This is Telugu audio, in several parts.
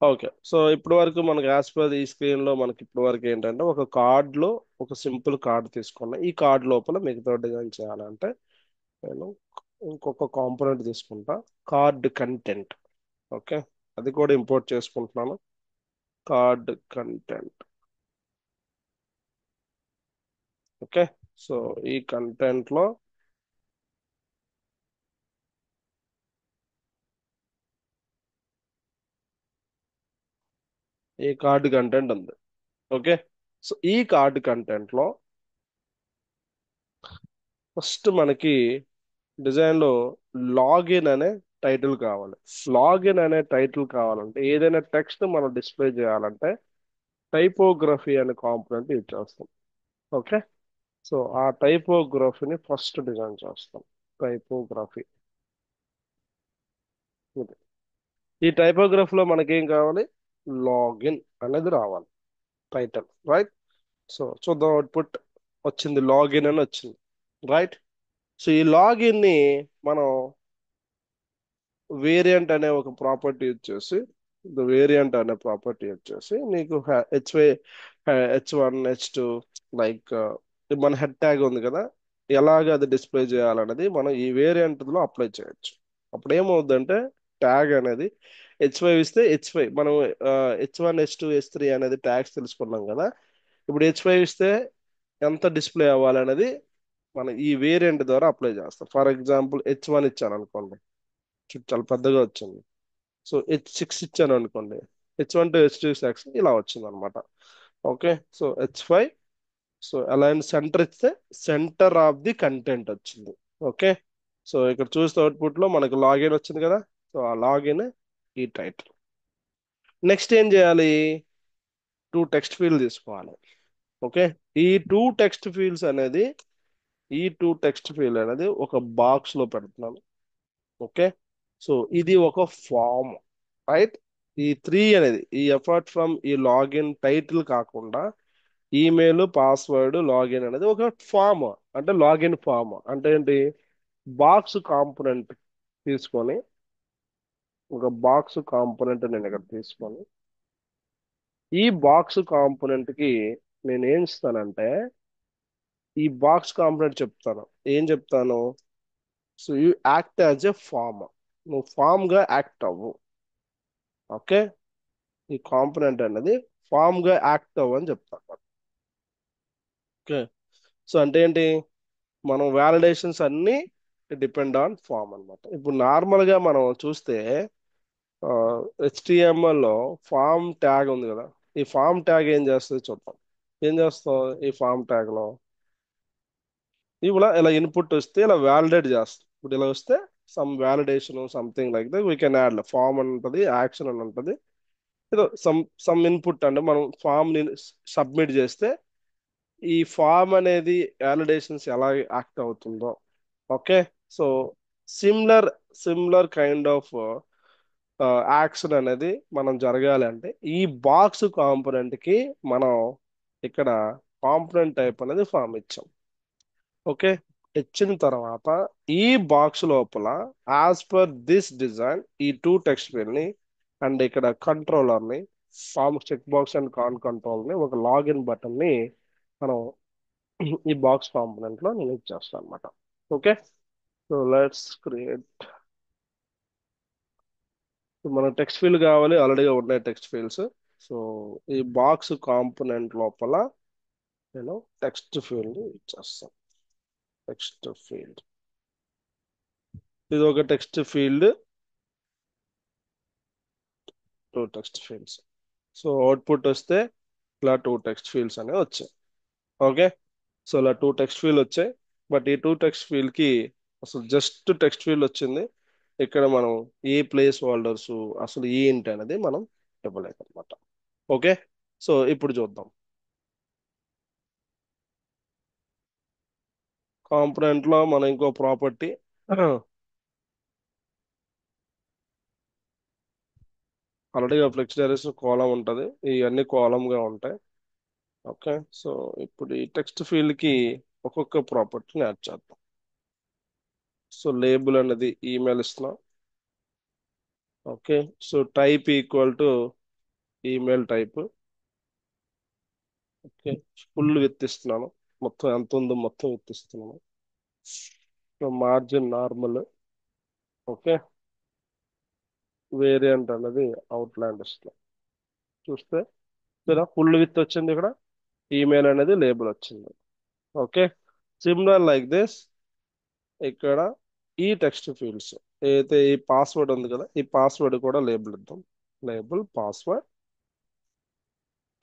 ఓకే. సో ఇప్పటి వరకు మనకి యాజ్ పర్ ఈ స్క్రీన్ లో మనకి ఇప్పటి వరకు ఏంటంటే ఒక కార్డ్ లో ఒక సింపుల్ కార్డ్ తీసుకున్నా. ఈ కార్డ్ లోపల మిగతా డిజైన్ చేయాలంటే నేను ఇంకొక కాంపోనెంట్ తీసుకుంటా, కార్డ్ కంటెంట్. ఓకే, అది కూడా ఇంపోర్ట్ చేసుకుంటున్నాను, కార్డ్ కంటెంట్. ఓకే, సో ఈ కంటెంట్ లో ఈ కార్డ్ కంటెంట్ ఉంది. ఓకే, సో ఈ కార్డ్ కంటెంట్ లో ఫస్ట్ మనకి డిజైన్ లో లాగిన్ అనే టైటిల్ కావాలి. లాగిన్ అనే టైటిల్ కావాలంటే ఏదైనా టెక్స్ట్ మనం డిస్ప్లే చేయాలంటే టైపోగ్రఫీ అనే కాంపోనెంట్ యూజ్ చేస్తాం. ఓకే, సో ఆ టైపోగ్రఫీని ఫస్ట్ డిజైన్ చేస్తాం. టైపోగ్రఫీ, ఈ టైపోగ్రఫీలో మనకేం కావాలి, లాగిన్ అనేది రావాలి, టైటిల్. రైట్, సో చూద్దాం. అవుట్పుట్ వచ్చింది, లాగిన్ అని వచ్చింది. రైట్, సో ఈ లాగిన్ ని మనం వేరియంట్ అనే ఒక ప్రాపర్టీ యూజ్ చేసి, వేరియంట్ అనే ప్రాపర్టీ యూజ్ చేసి నీకు హెచ్వై, H1 H2 లైక్ మన హెడ్ ట్యాగ్ ఉంది కదా, ఎలాగ అది డిస్ప్లే చేయాలనేది మనం ఈ వేరియంట్ లో అప్లై చేయొచ్చు. అప్పుడు ఏమవుతుందంటే ట్యాగ్ అనేది H5 ఇస్తే H5 మనం H1 H2 H3 అనేది ట్యాగ్స్ తెలుసుకున్నాం కదా. ఇప్పుడు H5 ఇస్తే ఎంత డిస్ప్లే అవ్వాలనేది మనం ఈ వేరియంట్ ద్వారా అప్లై చేస్తాం. ఫర్ ఎగ్జాంపుల్ H1 ఇచ్చాను అనుకోండి, చాలా పెద్దగా వచ్చింది. సో H6 ఇచ్చాను అనుకోండి, H1 to H2 ఇలా వచ్చింది అనమాట. Okay, so H5, so align centre ఇస్తే సెంటర్ ఆఫ్ ది కంటెంట్ వచ్చింది. ఓకే, సో ఇక్కడ చూస్తే అవుట్పుట్ లో మనకు లాగిన్ వచ్చింది కదా, సో ఆ లాగిన్ ఈ టైటిల్. నెక్స్ట్ ఏం చేయాలి, టూ టెక్స్ట్ ఫీల్డ్ తీసుకోవాలి. ఓకే, ఈ టూ టెక్స్ట్ ఫీల్డ్స్ అనేది ఈ టూ టెక్స్ట్ ఫీల్డ్ అనేది ఒక బాక్స్ లో పెడుతున్నాను. ఓకే, సో ఇది ఒక ఫామ్. రైట్, ఈ త్రీ అనేది ఈ అపార్ట్ ఫ్రమ్ ఈ లాగిన్ టైటిల్ కాకుండా ఈమెయిల్, పాస్వర్డ్, లాగిన్ అనేది ఒక ఫామ్. అంటే లాగిన్ ఫామ్ అంటే ఏంటి, బాక్స్ కాంపోనెంట్ తీసుకొని, ఒక బాక్స్ కాంపోనెంట్ నేను ఇక్కడ తీసుకొని ఈ బాక్స్ కాంపోనెంట్ కి నేను ఏం ఇస్తానంటే ఈ బాక్స్ కాంపోనెంట్ చెప్తాను. ఏం చెప్తాను, so you act as a form, నువ్వు ఫామ్ గా యాక్ట్ అవ్వు. ఓకే, ఈ కాంపోనెంట్ అనేది ఫామ్ గా యాక్ట్ అవ్వు అని చెప్తాను. ఓకే, సో అంటే ఏంటి, మనం వ్యాలిడేషన్స్ అన్ని డిపెండ్ ఆన్ ఫామ్ అన్నమాట. ఇప్పుడు నార్మల్ గా మనం చూస్తే HTML లో ఫామ్ ట్యాగ్ ఉంది కదా, ఈ ఫామ్ ట్యాగ్ ఏం చేస్తుంది చూద్దాం. ఏం చేస్తాం, ఈ ఫామ్ ట్యాగ్ లో ఇలా ఇన్పుట్ వస్తే ఇలా వ్యాలిడేట్ చేస్తాం. ఇప్పుడు ఇలా వస్తే some validation something like that we can add form అని ఉంటుంది, యాక్షన్ అని ఉంటుంది. ఏదో సమ్ ఇన్పుట్ అంటే మనం ఫామ్ ని సబ్మిట్ చేస్తే ఈ ఫామ్ అనేది వ్యాలిడేషన్స్ ఎలా యాక్ట్ అవుతుందో. Okay, so similar similar kind of action అనేది మనం జరగాలి అంటే ఈ బాక్స్ కాంపోనెంట్ కి మనం ఇక్కడ కాంపోనెంట్ టైప్ అనేది ఫామ్ ఇచ్చాం. ఓకే, ఇచ్చిన తర్వాత ఈ బాక్స్ లోపల యాజ్ పర్ దిస్ డిజైన్ ఈ టూ టెక్స్ట్ ఫీల్డ్ ని అండ్ ఇక్కడ కంట్రోలర్ ని, ఫామ్ చెక్ బాక్స్ అండ్ కాన్ కంట్రోల్ ని, ఒక లాగిన్ బటన్ ని మనం ఈ బాక్స్ కాంపోనెంట్ లో నేను ఇచ్చేస్తాను అనమాట. Okay, so let's create. మన టెక్స్ట్ ఫీల్డ్ కావాలి, ఆల్రెడీగా ఉన్నాయి టెక్స్ట్ ఫీల్డ్స్. సో ఈ బాక్స్ కాంపోనెంట్ లోపల నేను టెక్స్ట్ ఫీల్డ్ ఇచ్చేస్తాను. టెక్స్ట్ ఫీల్డ్, ఇది ఒక text field, two text fields. So output వస్తే ఇలా టూ టెక్స్ట్ ఫీల్డ్స్ అనేవి వచ్చాయి. ఓకే, సో ఇలా టూ టెక్స్ట్ ఫీల్డ్ వచ్చాయి. బట్ ఈ టూ టెక్స్ట్ ఫీల్డ్ కి అసలు జస్ట్ టెక్స్ట్ ఫీల్డ్ వచ్చింది. ఇక్కడ మనం ఏ ప్లేస్ హోల్డర్స్ అసలు ఏంటి అనేది మనం ఇవ్వలేదు అనమాట. ఓకే, సో ఇప్పుడు చూద్దాం. కాంపోనెంట్ లో మనం ఇంకో ప్రాపర్టీ ఆల్రెడీగా ఫ్లెక్స్ డైరెక్షన్ కాలం ఉంటుంది, ఇవన్నీ కాలం గా ఉంటాయి. ఓకే, సో ఇప్పుడు ఈ టెక్స్ట్ ఫీల్డ్ కి ఒక్కొక్క ప్రాపర్టీని యాడ్ చేద్దాం. సో లేబుల్ అనేది ఈమెయిల్ ఇస్తున్నాం. Okay, so type equal to email type. Okay, full with ఇస్తున్నాను. మొత్తం ఎంత ఉందో మొత్తం విత్ ఇస్తున్నాను. Margin normal. ఓకే, వేరియంట్ అనేది అవుట్లైన్ ఇస్తున్నాం. చూస్తే ఇక్కడ ఫుల్ విత్ వచ్చింది, ఇక్కడ ఈమెయిల్ అనేది లేబుల్ వచ్చింది. ఓకే, సిమిలర్ లైక్ దిస్ ఇక్కడ ఈ టెక్స్ట్ ఫీల్డ్స్ ఏదైతే ఈ పాస్వర్డ్ ఉంది కదా, ఈ పాస్వర్డ్ కూడా లేబుల్ ఇద్దాం. Label password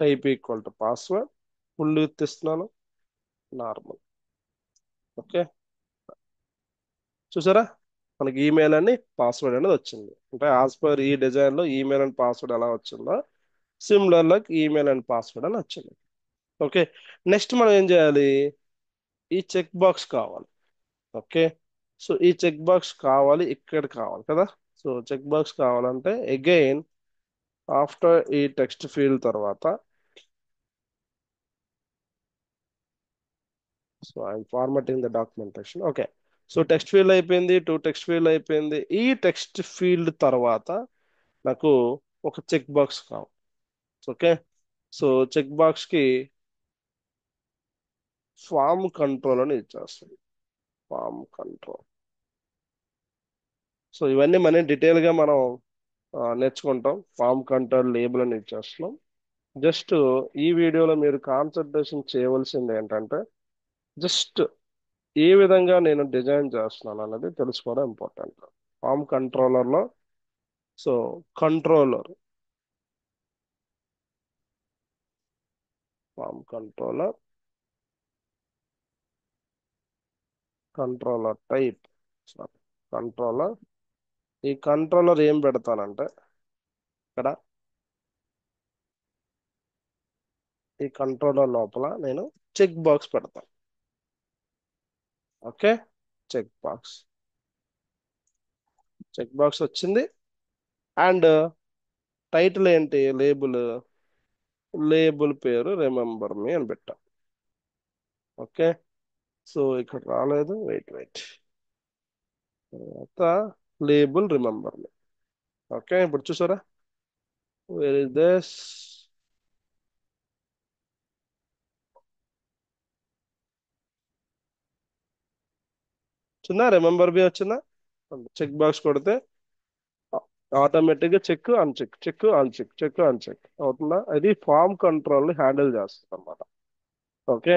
type equal to password, full with ఇస్తున్నాను, నార్మల్. ఓకే, చూసారా మనకి ఈమెయిల్ అని పాస్వర్డ్ అనేది వచ్చింది. అంటే యాజ్ పర్ ఈ డిజైన్ లో ఈమెయిల్ అండ్ పాస్వర్డ్ ఎలా వచ్చిందో similar like email and password అని వచ్చింది. ఓకే, నెక్స్ట్ మనం ఏం చేయాలి, ఈ చెక్ బాక్స్ కావాలి. ఓకే, సో ఈ చెక్ బాక్స్ కావాలి, ఇక్కడ కావాలి కదా. సో చెక్ బాక్స్ కావాలంటే అగైన్ ఆఫ్టర్ ఈ టెక్స్ట్ ఫీల్డ్ తర్వాత, so I'm formatting the documentation. Okay, so text field అయిపోయింది, టు టెక్స్ట్ ఫీల్డ్ అయిపోయింది. ఈ టెక్స్ట్ ఫీల్డ్ తర్వాత నాకు ఒక చెక్ బాక్స్ కావాలి. ఓకే, సో చెక్ బాక్స్ కి ఫామ్ కంట్రోల్ అని ఇచ్చేస్తుంది. Form control. సో ఇవన్నీ మనం డీటెయిల్ గా మనం నేర్చుకుంటాం. ఫామ్ కంట్రోల్ లేబుల్ అని ఇచ్చేస్తున్నాం. జస్ట్ ఈ వీడియోలో మీరు కాన్సన్ట్రేషన్ చేయవలసింది ఏంటంటే జస్ట్ ఏ విధంగా నేను డిజైన్ చేస్తున్నాను అన్నది తెలుసుకోవడం ఇంపార్టెంట్. ఫామ్ కంట్రోలర్లో, so controller, form controller, controller type, sorry controller. ఈ కంట్రోలర్ ఏం పెడతానంటే ఇక్కడ ఈ కంట్రోలర్ లోపల నేను చెక్ బాక్స్ పెడతాను. Okay, check box, check box వచ్చింది. అండ్ టైటిల్ ఏంటి, లేబుల్, లేబుల్ పేరు రిమెంబర్ మీ అని పెట్టా. ఓకే, సో ఇక్కడ రాలేదు, వెయిట్ వెయిట్, తర్వాత లేబుల్ రిమెంబర్ మీ. ఓకే, ఇప్పుడు చూసారా, వేర్ ఇస్ దిస్, వచ్చిందా, రిమెంబర్ మీ వచ్చిందా. చెక్ బాక్స్ కొడితే ఆటోమేటిక్ గా check uncheck, check uncheck, check uncheck అవుతుందా. ఇది ఫామ్ కంట్రోల్ హ్యాండిల్ చేస్తుంది అనమాట. Okay,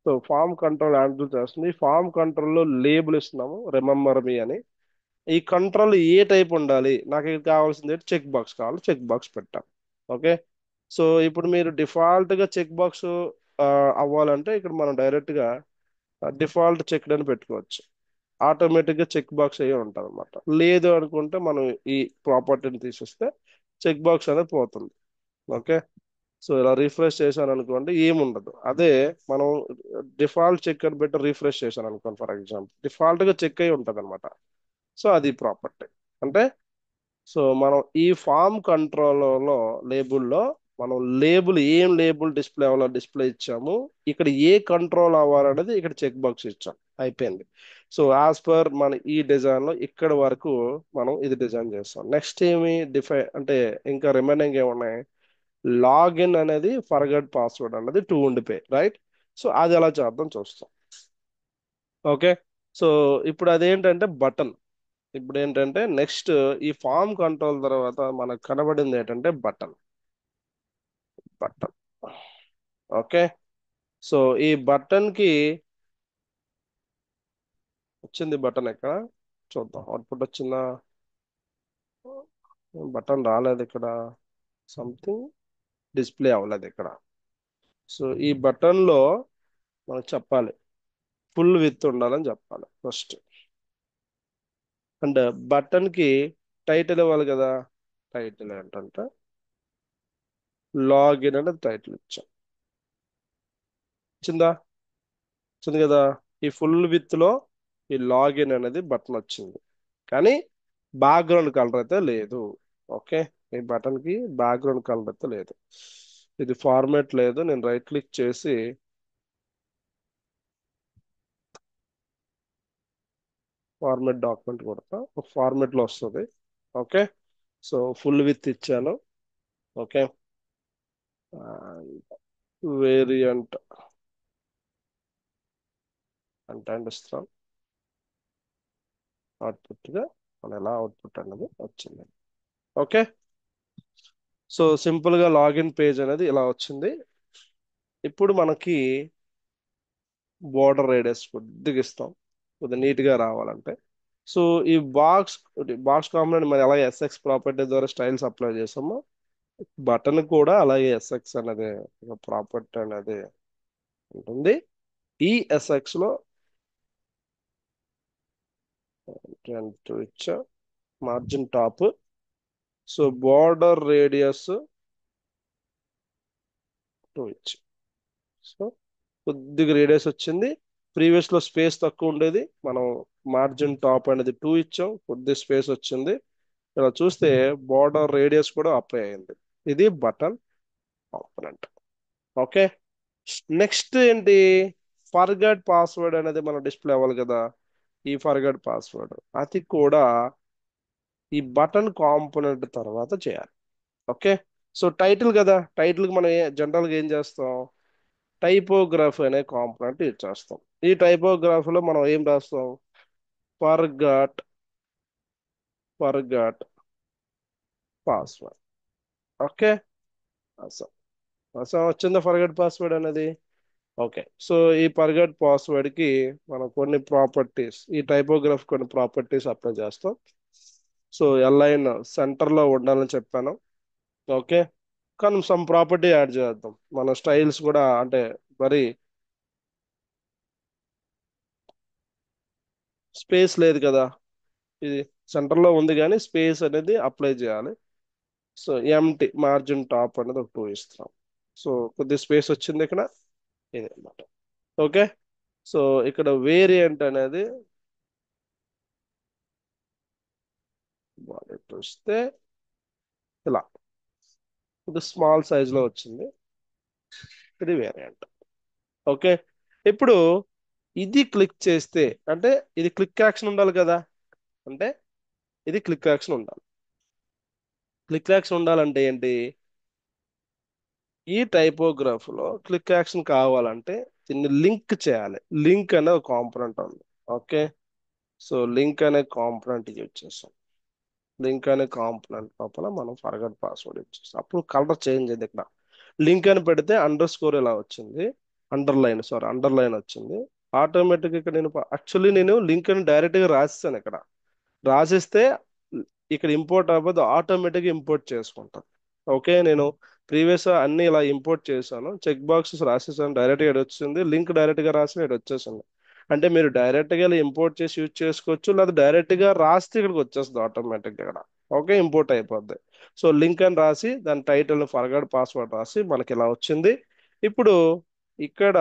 so form control handle చేస్తుంది. ఫామ్ కంట్రోల్ లో లేబుల్ ఇస్తున్నాము రిమెంబర్ మీ అని. ఈ కంట్రోల్ ఏ టైప్ ఉండాలి, నాకు ఇది కావాల్సింది చెక్ బాక్స్ కావాలి, చెక్ బాక్స్ పెట్టాం. ఓకే, సో ఇప్పుడు మీరు డిఫాల్ట్ గా చెక్ బాక్స్ అవ్వాలంటే ఇక్కడ మనం డైరెక్ట్ గా డిఫాల్ట్ చెక్ అని పెట్టుకోవచ్చు. ఆటోమేటిక్ గా చెక్ బాక్స్ అయ్యి ఉంటుంది అనమాట. లేదు అనుకుంటే మనం ఈ ప్రాపర్టీని తీసేస్తే చెక్ బాక్స్ అనేది పోతుంది. ఓకే, సో ఇలా రిఫ్రెష్ చేశాను అనుకోండి ఏముండదు. అదే మనం డిఫాల్ట్ చెక్ అని పెట్టి రిఫ్రెష్ చేశాను అనుకోండి, ఫర్ ఎగ్జాంపుల్ డిఫాల్ట్ గా చెక్ అయి ఉంటుంది అనమాట. సో అది ప్రాపర్టీ. అంటే సో మనం ఈ ఫామ్ కంట్రోల్లో లేబుల్లో మనం లేబుల్ ఏం లేబుల్ డిస్ప్లే అవ్వాలో డిస్ప్లే ఇచ్చాము. ఇక్కడ ఏ కంట్రోల్ అవ్వాలనేది ఇక్కడ చెక్ బాక్స్ ఇచ్చాం, అయిపోయింది. సో యాజ్ పర్ మన ఈ డిజైన్ లో ఇక్కడ వరకు మనం ఇది డిజైన్ చేస్తాం. నెక్స్ట్ ఏమి అంటే ఇంకా రిమైనింగ్ ఏమున్నాయి, లాగిన్ అనేది ఫర్గట్ పాస్వర్డ్ అనేది 2 ఉండిపోయి రైట్. సో అది ఎలా చేద్దాం చూస్తాం. ఓకే, సో ఇప్పుడు అదేంటంటే బటన్. ఇప్పుడు ఏంటంటే నెక్స్ట్ ఈ ఫామ్ కంట్రోల్ తర్వాత మనకు కనబడింది ఏంటంటే బటన్. బటన్. ఓకే, సో ఈ బటన్ కి వచ్చింది బటన్ ఎక్కడ చూద్దాం, అవుట్పుట్ వచ్చిందా, బటన్ రాలేదు ఇక్కడ, సంథింగ్ డిస్ప్లే అవ్వలేదు ఇక్కడ. సో ఈ బటన్ లో మనం చెప్పాలి ఫుల్ విత్ ఉండాలని చెప్పాలి ఫస్ట్. అండ్ బటన్ కి టైటిల్ ఇవ్వాలి కదా. టైటిల్ ఏంటంటే లాగిన్ అనేది టైటిల్ ఇచ్చాం. వచ్చిందా, వచ్చింది కదా. ఈ ఫుల్ విత్ లో ఈ లాగిన్ అనేది బటన్ వచ్చింది, కానీ బ్యాక్గ్రౌండ్ కలర్ అయితే లేదు. ఓకే, ఈ బటన్ కి బ్యాక్గ్రౌండ్ కలర్ అయితే లేదు. ఇది ఫార్మాట్ లేదు, నేను రైట్ క్లిక్ చేసి ఫార్మాట్ డాక్యుమెంట్ కొడతా, ఫార్మాట్ లో వస్తుంది. ఓకే, సో ఫుల్ విత్ ఇచ్చాను. ఓకే, వేరియంట్ అంటే ఇస్తాం అవుట్పుట్గా మన ఎలా అవుట్పుట్ అనేది వచ్చింది. ఓకే, సో సింపుల్గా లాగిన్ పేజ్ అనేది ఇలా వచ్చింది. ఇప్పుడు మనకి బోర్డర్ రేడియస్ కొద్దిగా ఇస్తాం, కొద్దిగా నీట్గా రావాలంటే. సో ఈ బాక్స్ కాంపోనెంట్ మరి అలాగే ఎస్ఎక్స్ ప్రాపర్టీ ద్వారా స్టైల్స్ అప్లై చేసాము, బటన్ కూడా అలాగే ఎస్ఎక్స్ అనేది ఒక ప్రాపర్టీ అనేది ఉంటుంది. ఈ ఎస్ఎక్స్ లో ఇచ్చా margin top, so border radius 2 so కొద్దిగా రేడియస్ వచ్చింది. ప్రీవియస్ లో స్పేస్ తక్కువ ఉండేది, మనం మార్జిన్ టాప్ అనేది 2 ఇచ్చాం, కొద్ది స్పేస్ వచ్చింది. ఇలా చూస్తే బోర్డర్ రేడియస్ కూడా అప్లై అయింది. ఇది బటన్ కాంపోనెంట్. ఓకే, నెక్స్ట్ ఏంటి, ఫర్గట్ పాస్వర్డ్ అనేది మనం డిస్ప్లే అవ్వాలి కదా. ఈ ఫర్గట్ పాస్వర్డ్ అది కూడా ఈ బటన్ కాంపోనెంట్ తర్వాత చేయాలి. ఓకే, సో టైటిల్ కదా, టైటిల్ కి మనం జనరల్గా ఏం చేస్తాం, టైపోగ్రఫీ అనే కాంపోనెంట్ యూజ్ చేస్తాం. ఈ టైపోగ్రఫీలో లో మనం ఏం రాస్తాం, ఫర్గట్ ఫర్గట్ పాస్వర్డ్. ఓకే, అసలు అసలు వచ్చిందా ఫర్గట్ పాస్వర్డ్ అనేది. ఓకే, సో ఈ ఫర్గట్ పాస్వర్డ్ కి మనం కొన్ని ప్రాపర్టీస్, ఈ టైపోగ్రఫీ కొన్ని ప్రాపర్టీస్ అప్లై చేస్తాం. సో ఎల్ఐన్ సెంటర్ లో ఉండాలని చెప్పాను. ఓకే, కానీ సమ్ ప్రాపర్టీ యాడ్ చేద్దాం, మన స్టైల్స్ కూడా అంటే మరి స్పేస్ లేదు కదా, ఇది సెంటర్ లో ఉంది కానీ స్పేస్ అనేది అప్లై చేయాలి. సో ఎంటీ మార్జిన్ టాప్ అనేది ఒక 2 ఇస్తున్నాం. సో కొద్ది స్పేస్ వచ్చింది ఇక్కడ, ఇది అన్నమాట. ఓకే, సో ఇక్కడ వేరియంట్ అనేది వస్తే ఇలా ఇది స్మాల్ సైజ్ లో వచ్చింది, ఇది వేరియంట్. ఓకే, ఇప్పుడు ఇది క్లిక్ చేస్తే అంటే ఇది క్లిక్ యాక్షన్ ఉండాలి కదా, అంటే ఇది క్లిక్ యాక్షన్ ఉండాలి. క్లిక్ యాక్షన్ ఉండాలంటే ఏంటి, ఈ టైపోగ్రాఫ్ లో క్లిక్ యాక్షన్ కావాలంటే దీన్ని లింక్ చేయాలి. లింక్ అనే ఒక కాంపోనెంట్ ఉంది. ఓకే, సో లింక్ అనే కాంపోనెంట్ యూజ్ చేస్తాం. లింక్ అనే కాంపోనెంట్ లోపల మనం ఫర్గట్ పాస్వర్డ్ యూజ్ చేస్తాం. అప్పుడు కలర్ చేంజ్ అయింది. ఇక్కడ లింక్ అని పెడితే అండర్ స్కోర్ ఇలా వచ్చింది, అండర్ లైన్ వచ్చింది. ఆటోమేటిక్ ఇక్కడ నేను యాక్చువల్లీ నేను లింక్ అని డైరెక్ట్ గా రాసిస్తాను. ఇక్కడ రాసిస్తే ఇక్కడ ఇంపోర్ట్ అవ్వదు, ఆటోమేటిక్గా ఇంపోర్ట్ చేసుకుంటాను. ఓకే, నేను ప్రీవియస్ అన్ని ఇలా ఇంపోర్ట్ చేశాను, చెక్ బాక్సెస్ రాసేసాను, డైరెక్ట్గా ఎడ్ వచ్చింది, లింక్ డైరెక్ట్గా రాసిన ఎడ్ వచ్చేసింది. అంటే మీరు డైరెక్ట్గా ఇలా ఇంపోర్ట్ చేసి యూజ్ చేసుకోవచ్చు, లేదా డైరెక్ట్గా రాస్తే ఇక్కడికి వచ్చేస్తుంది ఆటోమేటిక్గా ఇక్కడ. ఓకే, ఇంపోర్ట్ అయిపోద్ది. సో లింక్ అని రాసి దాని టైటిల్ ఫర్గాడ్ పాస్వర్డ్ రాసి మనకి ఇలా వచ్చింది. ఇప్పుడు ఇక్కడ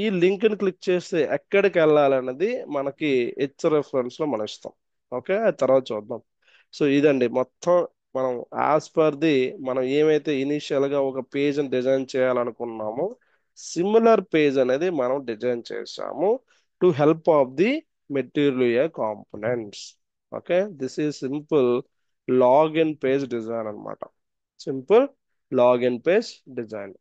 ఈ లింక్ ని క్లిక్ చేస్తే ఎక్కడికి వెళ్ళాలన్నది మనకి హెచ్ రెఫరెన్స్ లో మనం ఇస్తాం. ఓకే, అది తర్వాత చూద్దాం. సో ఇదండి మొత్తం, మనం యాజ్ పర్ ది మనం ఏమైతే ఇనీషియల్ గా ఒక పేజ్ డిజైన్ చేయాలనుకున్నామో సిమిలర్ పేజ్ అనేది మనం డిజైన్ చేసాము to help of the material components. Okay, this is simple login page design అన్నమాట. Simple login page design.